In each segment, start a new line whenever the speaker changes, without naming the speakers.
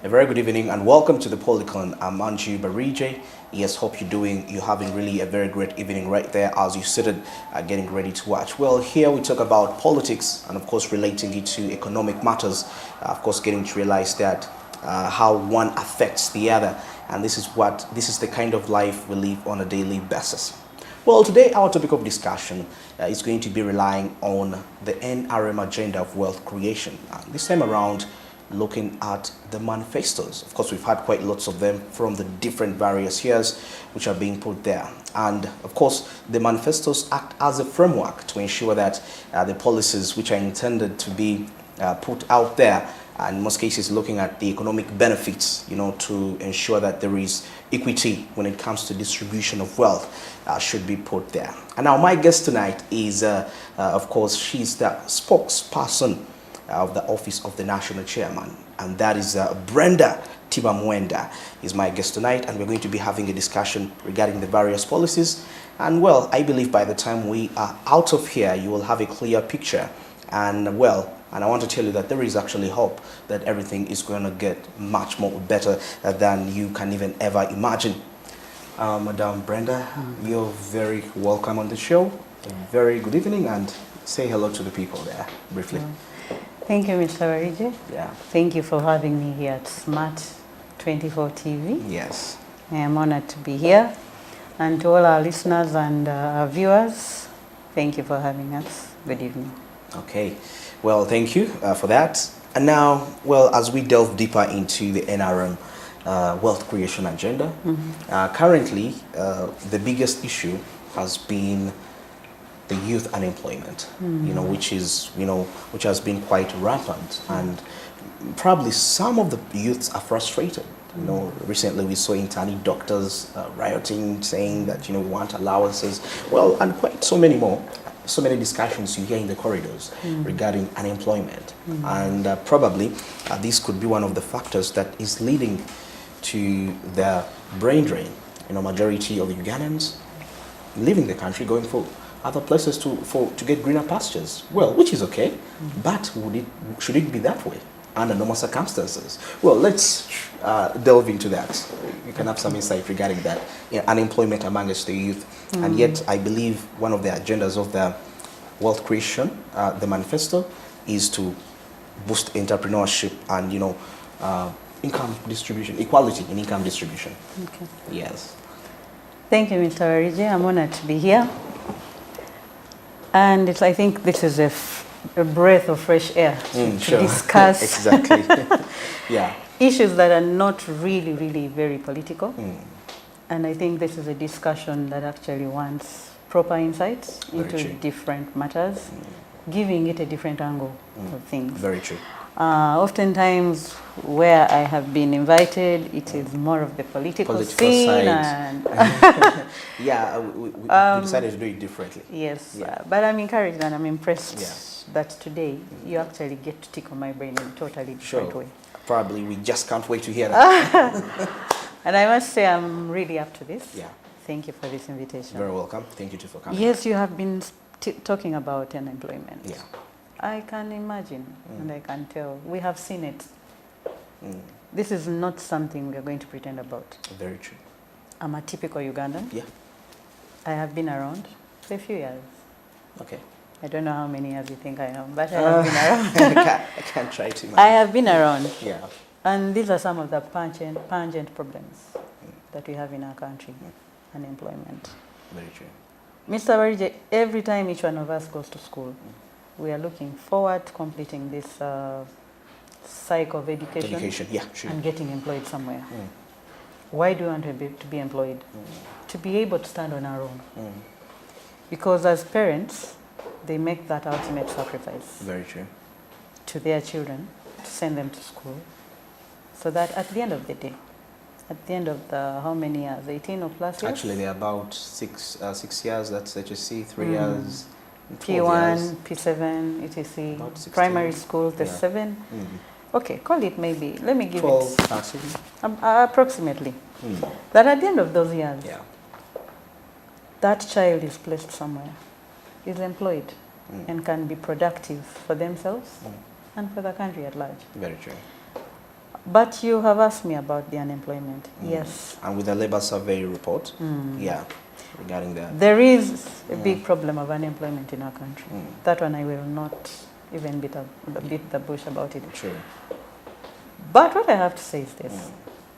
A very good evening and welcome to the Policon. I'm Anju Barije. Yes, hope you're having really a very great evening right there as you seated getting ready to watch. Well, here we talk about politics and of course relating it to economic matters. Of course, getting to realize that how one affects the other, and this is the kind of life we live on a daily basis. Well, today our topic of discussion is going to be relying on the NRM agenda of wealth creation. This time around, looking at the manifestos. Of course, we've had quite lots of them from the different various years which are being put there. And of course, the manifestos act as a framework to ensure that the policies which are intended to be put out there, and in most cases looking at the economic benefits, to ensure that there is equity when it comes to distribution of wealth, should be put there. And now my guest tonight is, of course, she's the spokesperson of the Office of the National Chairman, and that is Brenda Tibamwenda is my guest tonight, and we're going to be having a discussion regarding the various policies. And well, I believe by the time we are out of here, you will have a clear picture. And well, and I want to tell you that there is actually hope that everything is going to get much more better than you can even ever imagine. Madam Brenda, you're very welcome on the show. Very good evening, and say hello to the people there briefly.
Thank you, Mr. Barije.
Yeah.
Thank you for having me here at Smart 24 TV.
Yes.
I am honored to be here. And to all our listeners and our viewers, thank you for having us. Good evening.
Okay. Well, thank you for that. And now, well, as we delve deeper into the NRM wealth creation agenda, currently the biggest issue has been the youth unemployment, which has been quite rampant, and probably some of the youths are frustrated. Recently we saw internee doctors rioting, saying that we want allowances. Well, and quite so many more. So many discussions you hear in the corridors regarding unemployment, and probably this could be one of the factors that is leading to the brain drain. Majority of Ugandans leaving the country, going for other places to get greener pastures. Well, which is okay, but should it be that way under normal circumstances? Well, let's delve into that. You can have some insight regarding that. Unemployment amongst the youth, and yet I believe one of the agendas of the wealth creation, the manifesto, is to boost entrepreneurship and income distribution, equality in income distribution.
Okay.
Yes.
Thank you, Mr. Barije. I'm honored to be here. And I think this is a breath of fresh air to discuss
exactly. Yeah.
issues that are not really very political. And I think this is a discussion that actually wants proper insights into different matters, giving it a different angle of things.
Very true.
Oftentimes, where I have been invited, it is more of the political scene
side.
And
yeah, we decided to do it differently.
Yes, but I'm encouraged and I'm impressed that today you actually get to tickle my brain in a totally different way.
Probably we just can't wait to hear that.
And I must say I'm really up to this.
Yeah.
Thank you for this invitation.
Very welcome. Thank you too for coming.
Yes, you have been talking about unemployment.
Yeah.
I can imagine and I can tell. We have seen it. This is not something we are going to pretend about.
Very true.
I'm a typical Ugandan.
Yeah.
I have been around for a few years.
Okay.
I don't know how many years you think I am, but I have been around.
I can't try too much.
I have been around.
Yeah.
And these are some of the pungent problems that we have in our country. Unemployment.
Very true.
Mr. Barije, every time each one of us goes to school, we are looking forward to completing this cycle of education, and getting employed somewhere. Why do we want to be employed? To be able to stand on our own. Because as parents, they make that ultimate sacrifice.
Very true.
To their children, to send them to school, so that at the end of the day, at the end of the, how many years, 18 or plus years?
Actually, they're about 6 years, that's HSC, 3 years.
P1, P7, etc. Primary school, the 7. Okay, call it maybe, let me give
12,
it approximately. That at the end of those years, that child is placed somewhere, is employed, and can be productive for themselves and for the country at large.
Very true.
But you have asked me about the unemployment. Yes.
And with the labor survey report, yeah, regarding that.
There is a big problem of unemployment in our country. That one I will not even beat the bush about it.
True.
But what I have to say is this.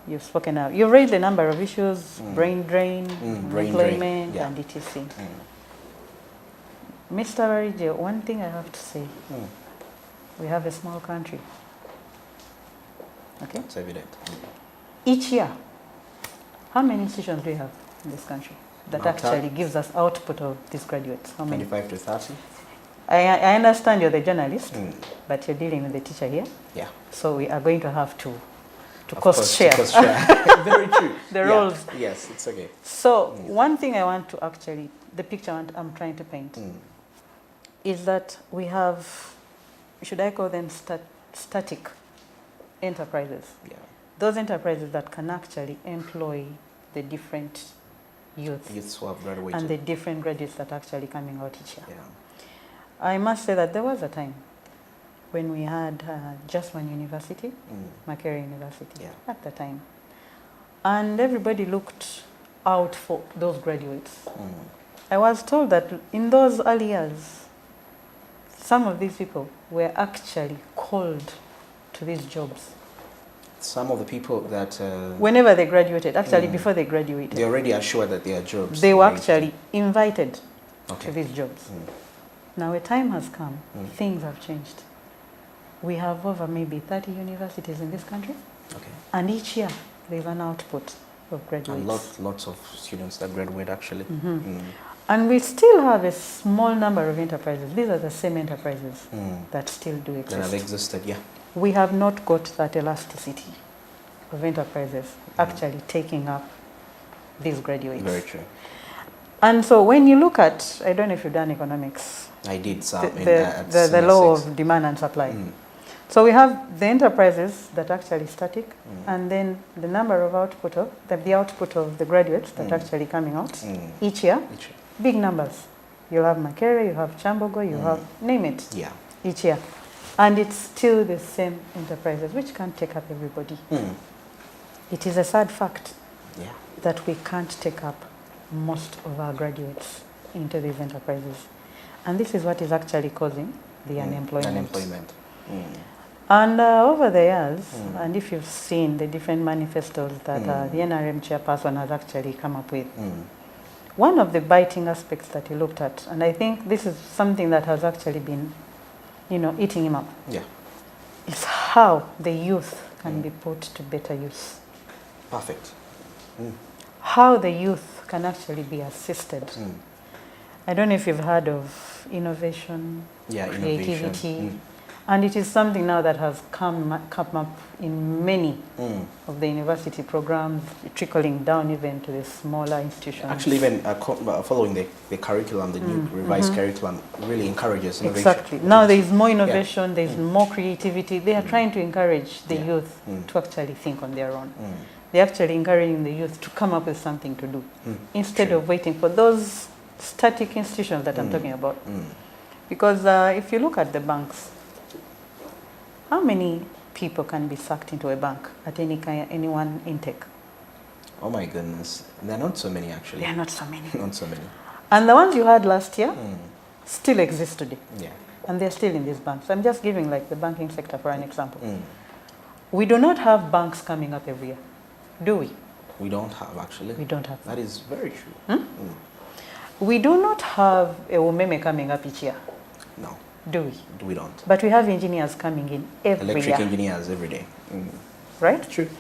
You've spoken out. You've raised a number of issues, brain drain, unemployment, and etc. Mr. Barije, one thing I have to say, we have a small country. Okay?
It's evident.
Each year, how many institutions do we have in this country that actually gives us output of these graduates? How many?
25 to 30.
I understand you're the journalist, but you're dealing with the teacher here.
Yeah.
So we are going to have to cost share.
Very true.
The roles.
Yes, it's okay.
So one thing I want to actually, the picture I'm trying to paint, is that we have, should I call them static enterprises? Yeah. Those enterprises that can actually employ the different youths
who have graduated.
and the different graduates that are actually coming out each year.
Yeah.
I must say that there was a time when we had just one university, Makerere University, at the time. And everybody looked out for those graduates. I was told that in those early years, some of these people were actually called to these jobs.
Some of the people that...
whenever they graduated, actually before they graduated.
They already assured that they are jobs.
They were actually invited to these jobs. Now a time has come, things have changed. We have over maybe 30 universities in this country. Okay. And each year there's an output of graduates.
And lots of students that graduate actually.
And we still have a small number of enterprises. These are the same enterprises that still do exist.
That have existed, yeah.
We have not got that elasticity of enterprises actually taking up these graduates.
Very true.
And so when you look at, I don't know if you've done economics.
I did some.
The law of demand and supply. So we have the enterprises that are actually static, and then the number of output of, the output of the graduates that are actually coming out each year. Big numbers. You have Makerere, you have Chambogo, you have, name it, each year. And it's still the same enterprises, which can't take up everybody. It is a sad fact that we can't take up most of our graduates into these enterprises. And this is what is actually causing the unemployment. And over the years, and if you've seen the different manifestos that the NRM chairperson has actually come up with, one of the biting aspects that he looked at, and I think this is something that has actually been, eating him up, is how the youth can be put to better use.
Perfect.
How the youth can actually be assisted. I don't know if you've heard of innovation, creativity, and it is something now that has come up in many of the university programs, trickling down even to the smaller institutions.
Actually, even following the curriculum, the new revised curriculum really encourages innovation.
Exactly. Now there is more innovation, there is more creativity. They are trying to encourage the youth to actually think on their own. They're actually encouraging the youth to come up with something to do instead of waiting for those static institutions that I'm talking about. Because if you look at the banks, how many people can be sucked into a bank at any one intake?
Oh my goodness. There are not so many actually.
There are not so many.
Not so many.
And the ones you had last year still exist today.
Yeah.
And they're still in these banks. I'm just giving like the banking sector for an example. We do not have banks coming up every year, do we?
We don't have actually.
We don't have.
That is very true.
We do not have a umeme coming up each year.
No.
Do we?
We don't.
But we have engineers coming in every year.
Electric engineers every day.
Right?
True.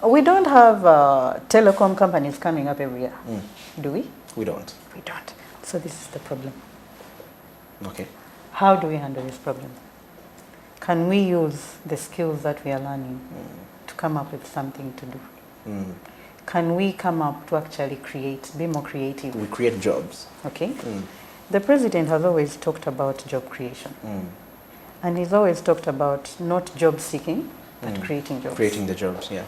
We don't have telecom companies coming up every year. Do we?
We don't.
We don't. So this is the problem.
Okay.
How do we handle this problem? Can we use the skills that we are learning to come up with something to do? Can we come up to actually be more creative?
We create jobs.
Okay. The president has always talked about job creation. And he's always talked about not job seeking, but creating jobs.
Creating the jobs, yeah.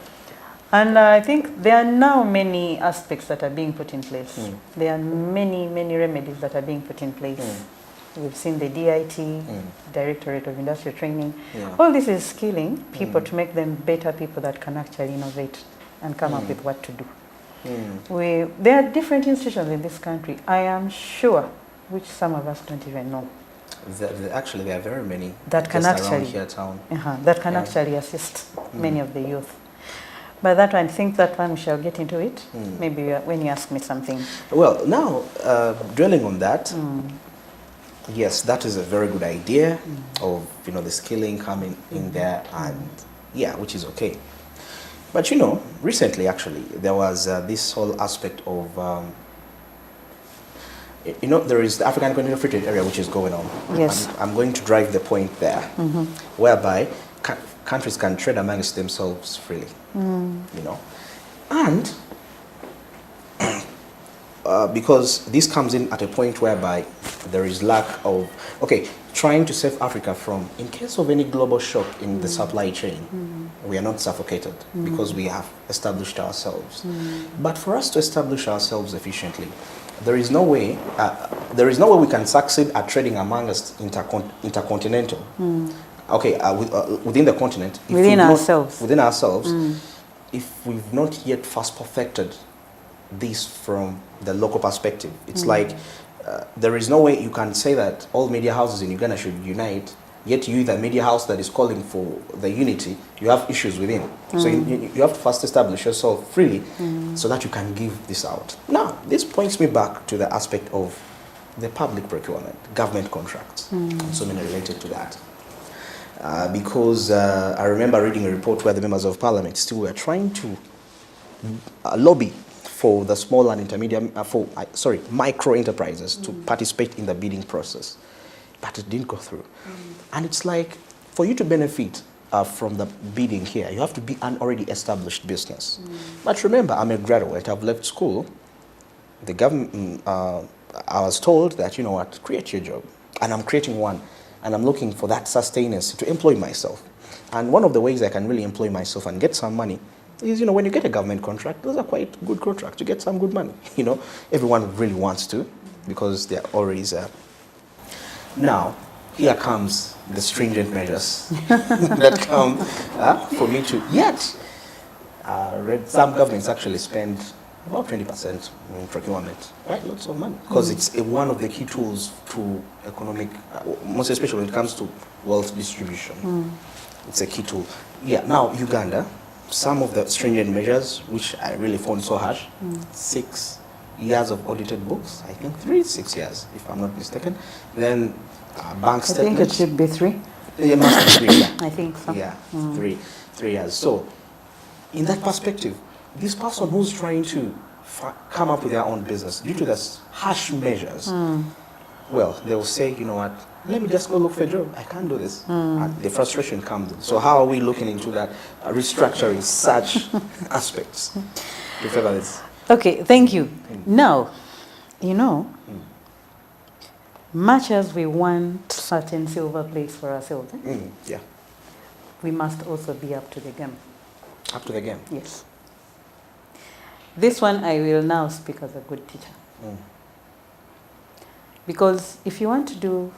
And I think there are now many aspects that are being put in place. There are many, many remedies that are being put in place We've seen the DIT, Directorate of Industrial Training.
Yeah.
All this is skilling people to make them better people that can actually innovate and come up with what to do. There are different institutions in this country, I am sure, which some of us don't even know.
Actually, there are very many
that can actually,
here town.
That can actually assist many of the youth. But that one, I think that one we shall get into it. Maybe when you ask me something.
Well, now dwelling on that, yes, that is a very good idea of the skilling coming in there, and yeah, which is okay. But recently actually there was this whole aspect of there is the African Continental Free Trade Area which is going on.
Yes.
I'm going to drive the point there, whereby countries can trade amongst themselves freely. And because this comes in at a point whereby there is lack of, trying to save Africa from, in case of any global shock in the supply chain, we are not suffocated because we have established ourselves. But for us to establish ourselves efficiently, there is no way we can succeed at trading among us intercontinental. Within the continent,
within ourselves,
if we've not yet first perfected this from the local perspective, it's like there is no way you can say that all media houses in Uganda should unite, yet you, the media house that is calling for the unity, you have issues within. So you have to first establish yourself freely so that you can give this out. Now, this points me back to the aspect of the public procurement, government contracts, and so many related to that. Because I remember reading a report where the members of parliament still were trying to lobby for the small and intermediate, micro enterprises to participate in the bidding process, but it didn't go through. And it's like, for you to benefit from the bidding here, you have to be an already established business. But remember, I'm a graduate, I've left school. The government, I was told that, create your job. And I'm creating one. And I'm looking for that sustenance to employ myself. And one of the ways I can really employ myself and get some money is, when you get a government contract, those are quite good contracts. You get some good money. Everyone really wants to, because they're always. Now, here comes the stringent measures that come for me to. Yet, some governments actually spend about 20% in procurement, quite lots of money, because it's one of the key tools to economic, most especially when it comes to wealth distribution. It's a key tool. Yeah, now Uganda, some of the stringent measures, which I really found so harsh, 6 years of audited books, I think 6 years, if I'm not mistaken. Then bank statements.
I think it should be 3.
It must be 3, yeah.
I think so.
Yeah, 3 years. So, in that perspective, this person who's trying to come up with their own business, due to this harsh measures, well, they will say, you know what, let me just go look for a job. I can't do this. And the frustration comes in. So how are we looking into that, restructuring such aspects to favor this?
Okay, thank you. Now, much as we want certain silver plates for ourselves,
yeah,
we must also be up to the game.
Up to the game?
Yes. This one I will now speak as a good teacher. Because if you want to do,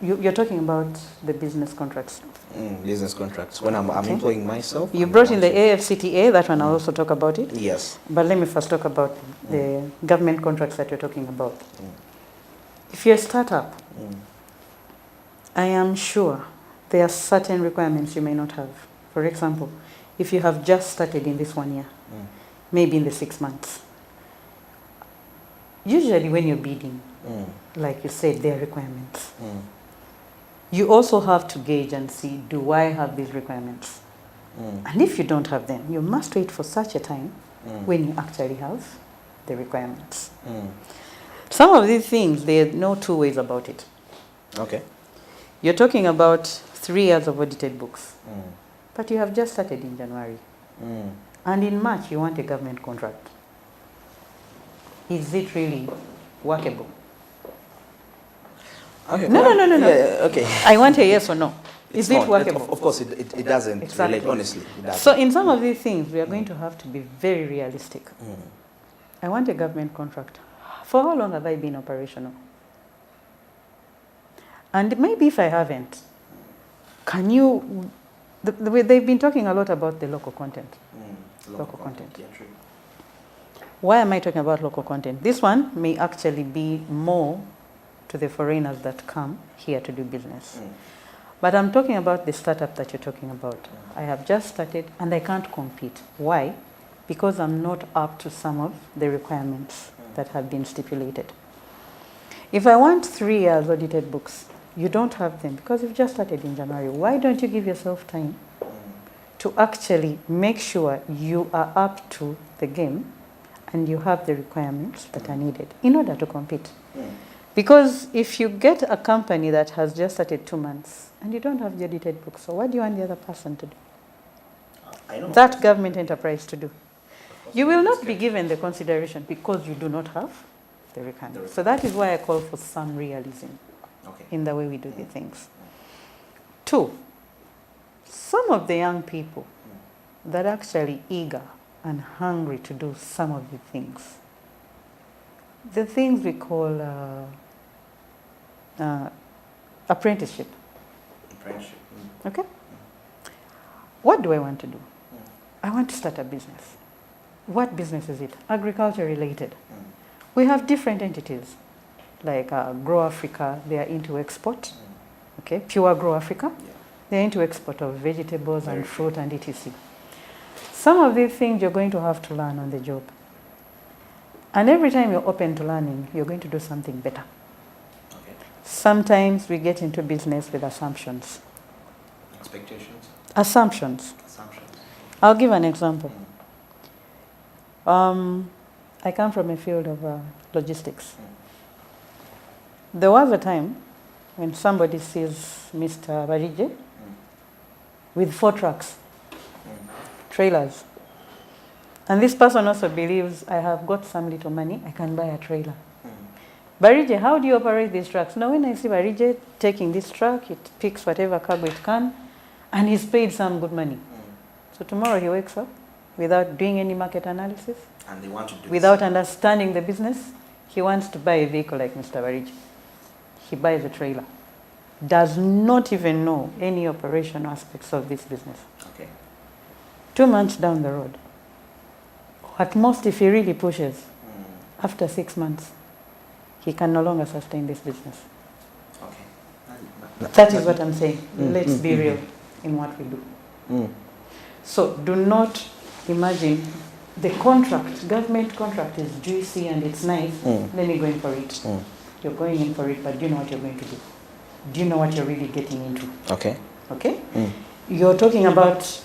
you're talking about the business contracts.
Business contracts. When I'm employing myself.
You brought in the AFCTA, that one I'll also talk about it.
Yes.
But let me first talk about the government contracts that you're talking about. If you're a startup, I am sure there are certain requirements you may not have. For example, if you have just started in this 1 year, maybe in the 6 months. Usually when you're bidding, like you said, there are requirements. You also have to gauge and see, do I have these requirements? And if you don't have them, you must wait for such a time when you actually have the requirements. Some of these things, there are no two ways about it.
Okay.
You're talking about 3 years of audited books, but you have just started in January. And in March, you want a government contract. Is it really workable?
Okay.
No.
Yeah, okay.
I want a yes or no. Is it
not
workable?
Of course, it doesn't relate, honestly. It doesn't.
So in some of these things, we are going to have to be very realistic. I want a government contract. For how long have I been operational? And maybe if I haven't, can you, they've been talking a lot about the local content. Local content.
Yeah, true.
Why am I talking about local content? This one may actually be more to the foreigners that come here to do business. But I'm talking about the startup that you're talking about. I have just started and I can't compete. Why? Because I'm not up to some of the requirements that have been stipulated. If I want 3 years audited books, you don't have them because you've just started in January. Why don't you give yourself time to actually make sure you are up to the game and you have the requirements that are needed in order to compete? Because if you get a company that has just started 2 months and you don't have the audited books, so what do you want the other person to do? That government enterprise to do? You will not be given the consideration because you do not have the requirements. So that is why I call for some realism in the way we do the things. 2, some of the young people that are actually eager and hungry to do some of the things we call apprenticeship. Okay? What do I want to do? I want to start a business. What business is it? Agriculture related. We have different entities, like Grow Africa, they are into export. Okay, Pure Grow Africa, they're into export of vegetables and fruit and etc. Some of these things you're going to have to learn on the job. And every time you're open to learning, you're going to do something better. Sometimes we get into business with assumptions.
Expectations?
Assumptions. I'll give an example. I come from a field of logistics. There was a time when somebody sees Mr. Barije with 4 trucks, trailers. And this person also believes, I have got some little money, I can buy a trailer. Barije, how do you operate these trucks? Now when I see Barije taking this truck, it picks whatever cargo it can, and he's paid some good money. So tomorrow he wakes up without doing any market analysis,
and they want to do
without understanding the business. He wants to buy a vehicle like Mr. Barije. He buys a trailer. Does not even know any operational aspects of this business. 2 months down the road, at most if he really pushes, after 6 months, he can no longer sustain this business. That is what I'm saying. Let's be real in what we do. So do not imagine the contract, government contract is juicy and it's nice, let me go in for it. You're going in for it, but do you know what you're going to do? Do you know what you're really getting into? Okay? You're talking about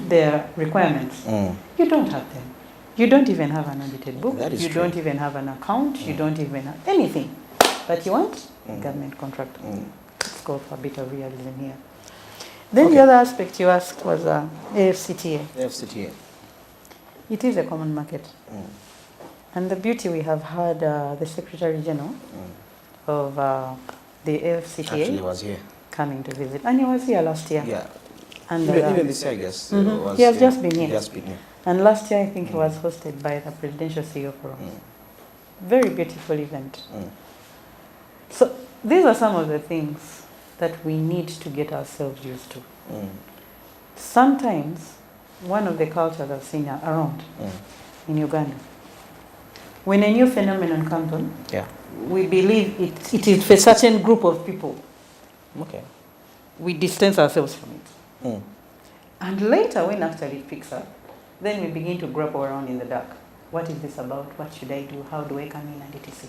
their requirements. You don't have them. You don't even have an audited book. You don't even have an account. You don't even have anything. But you want a government contract. Let's go for a bit of realism here. Then the other aspect you asked was AFCTA.
AFCTA.
It is a common market. And the beauty we have had the Secretary General of the AFCTA
actually was here
coming to visit. And he was here last year.
Yeah.
And
even this year, I guess.
He has just been here.
Just been here.
And last year, I think he was hosted by the Presidential CEO Forum. Very beautiful event. So these are some of the things that we need to get ourselves used to. Sometimes, one of the cultures I've seen around in Uganda, when a new phenomenon comes on, we believe it is for a certain group of people. We distance ourselves from it. And later, when actually it picks up, then we begin to grapple around in the dark. What is this about? What should I do? How do I come in and etc.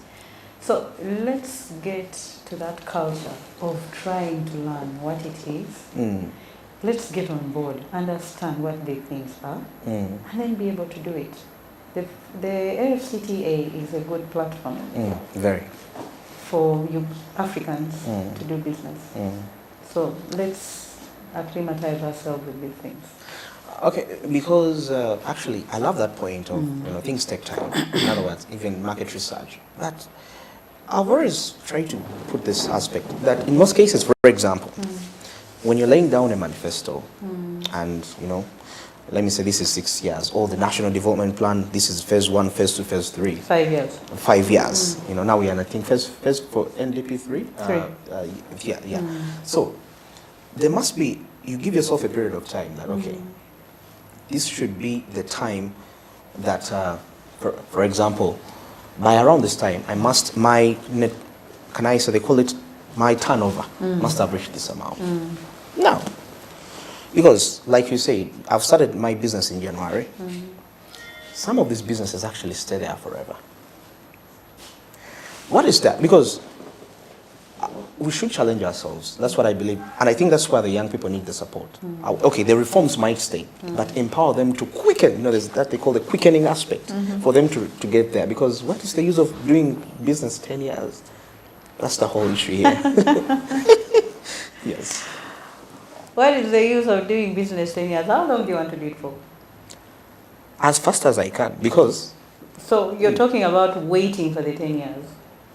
So let's get to that culture of trying to learn what it is. Let's get on board, understand what the things are, and then be able to do it. The AFCTA is a good platform
very
for you Africans to do business. So let's acclimatize ourselves with these things.
Okay, because actually I love that point of things take time. In other words, even market research. But I've always tried to put this aspect that in most cases, for example, when you're laying down a manifesto and let me say this is 6 years, or the National Development Plan, this is phase 1, phase 2, phase 3.
5 years.
5 years. You know, now we are, I think, phase for NDP 3. Yeah. So there must be, you give yourself a period of time that, okay, this should be the time that, for example, by around this time, I must, my net, can I say, they call it my turnover, must have reached this amount. Now, because, like you say, I've started my business in January. Some of these businesses actually stay there forever. What is that? Because we should challenge ourselves. That's what I believe. And I think that's why the young people need the support. Okay, the reforms might stay, but empower them to quicken. You know, there's that they call the quickening aspect for them to get there. Because what is the use of doing business 10 years? That's the whole issue here. Yes.
What is the use of doing business 10 years? How long do you want to do it for?
As fast as I can, because...
So you're talking about waiting for the 10 years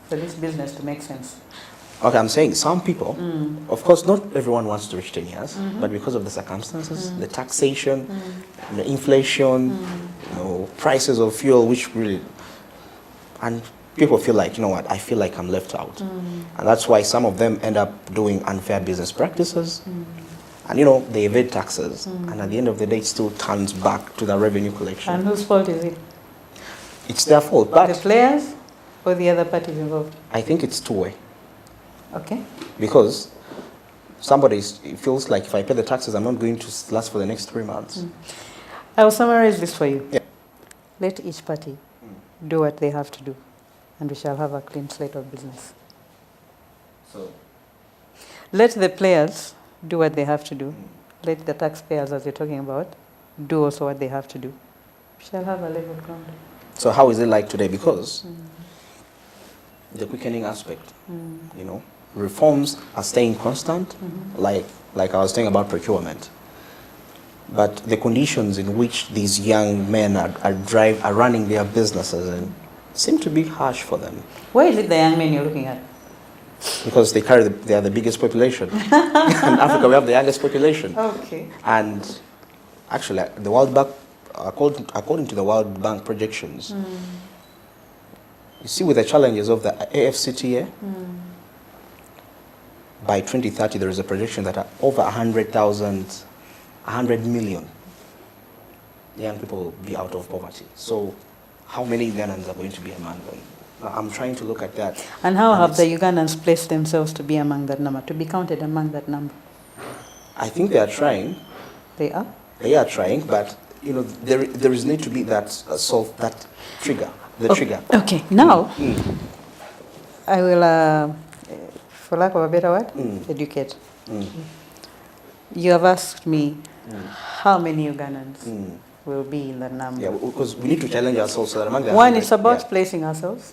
for this business to make sense?
Okay, I'm saying some people, of course, not everyone wants to reach 10 years, but because of the circumstances, the taxation, the inflation, you know, prices of fuel, which really... And people feel like, you know what, I feel like I'm left out. And that's why some of them end up doing unfair business practices. And, you know, they evade taxes. And at the end of the day, it still turns back to the revenue collection.
And whose fault is it?
It's their fault. But
the players or the other parties involved?
I think it's two-way.
Okay.
Because somebody feels like if I pay the taxes, I'm not going to last for the next 3 months.
I will summarize this for you.
Yeah.
Let each party do what they have to do, and we shall have a clean slate of business.
So,
let the players do what they have to do. Let the taxpayers, as you're talking about, do also what they have to do. We shall have a level ground.
So how is it like today? Because the quickening aspect, you know, reforms are staying constant, like I was saying about procurement. But the conditions in which these young men are running their businesses and seem to be harsh for them.
Why is it the young men you're looking at?
Because they are the biggest population. In Africa, we have the youngest population.
Okay.
And actually, the World Bank, according to the World Bank projections, you see, with the challenges of the AFCTA, by 2030, there is a projection that over 100 million young people will be out of poverty. So, how many Ugandans are going to be among them? I'm trying to look at that.
And how have the Ugandans placed themselves to be among that number, to be counted among that number?
I think they are trying.
They are?
They are trying, but you know, there is need to be that that trigger, trigger.
Okay, now I will, for lack of a better word, educate. You have asked me how many Ugandans will be in that number.
Yeah, because we need to challenge ourselves. So that among the
one, it's about placing ourselves.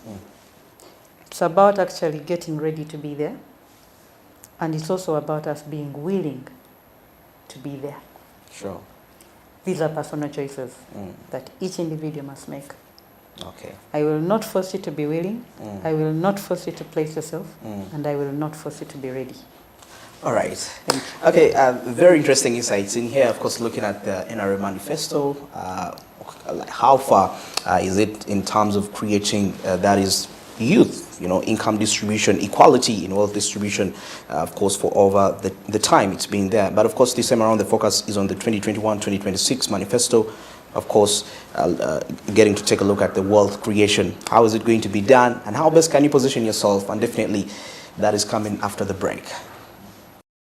It's about actually getting ready to be there. And it's also about us being willing to be there.
Sure.
These are personal choices that each individual must make.
Okay.
I will not force you to be willing. I will not force you to place yourself. And I will not force you to be ready.
All right. Okay, very interesting insights in here. Of course, looking at the NRA manifesto, how far is it in terms of creating that is youth, you know, income distribution, equality in wealth distribution, of course, for over the time it's been there. But of course, this time around, the focus is on the 2021-2026 manifesto. Of course, getting to take a look at the wealth creation. How is it going to be done? And how best can you position yourself? And definitely, that is coming after the break.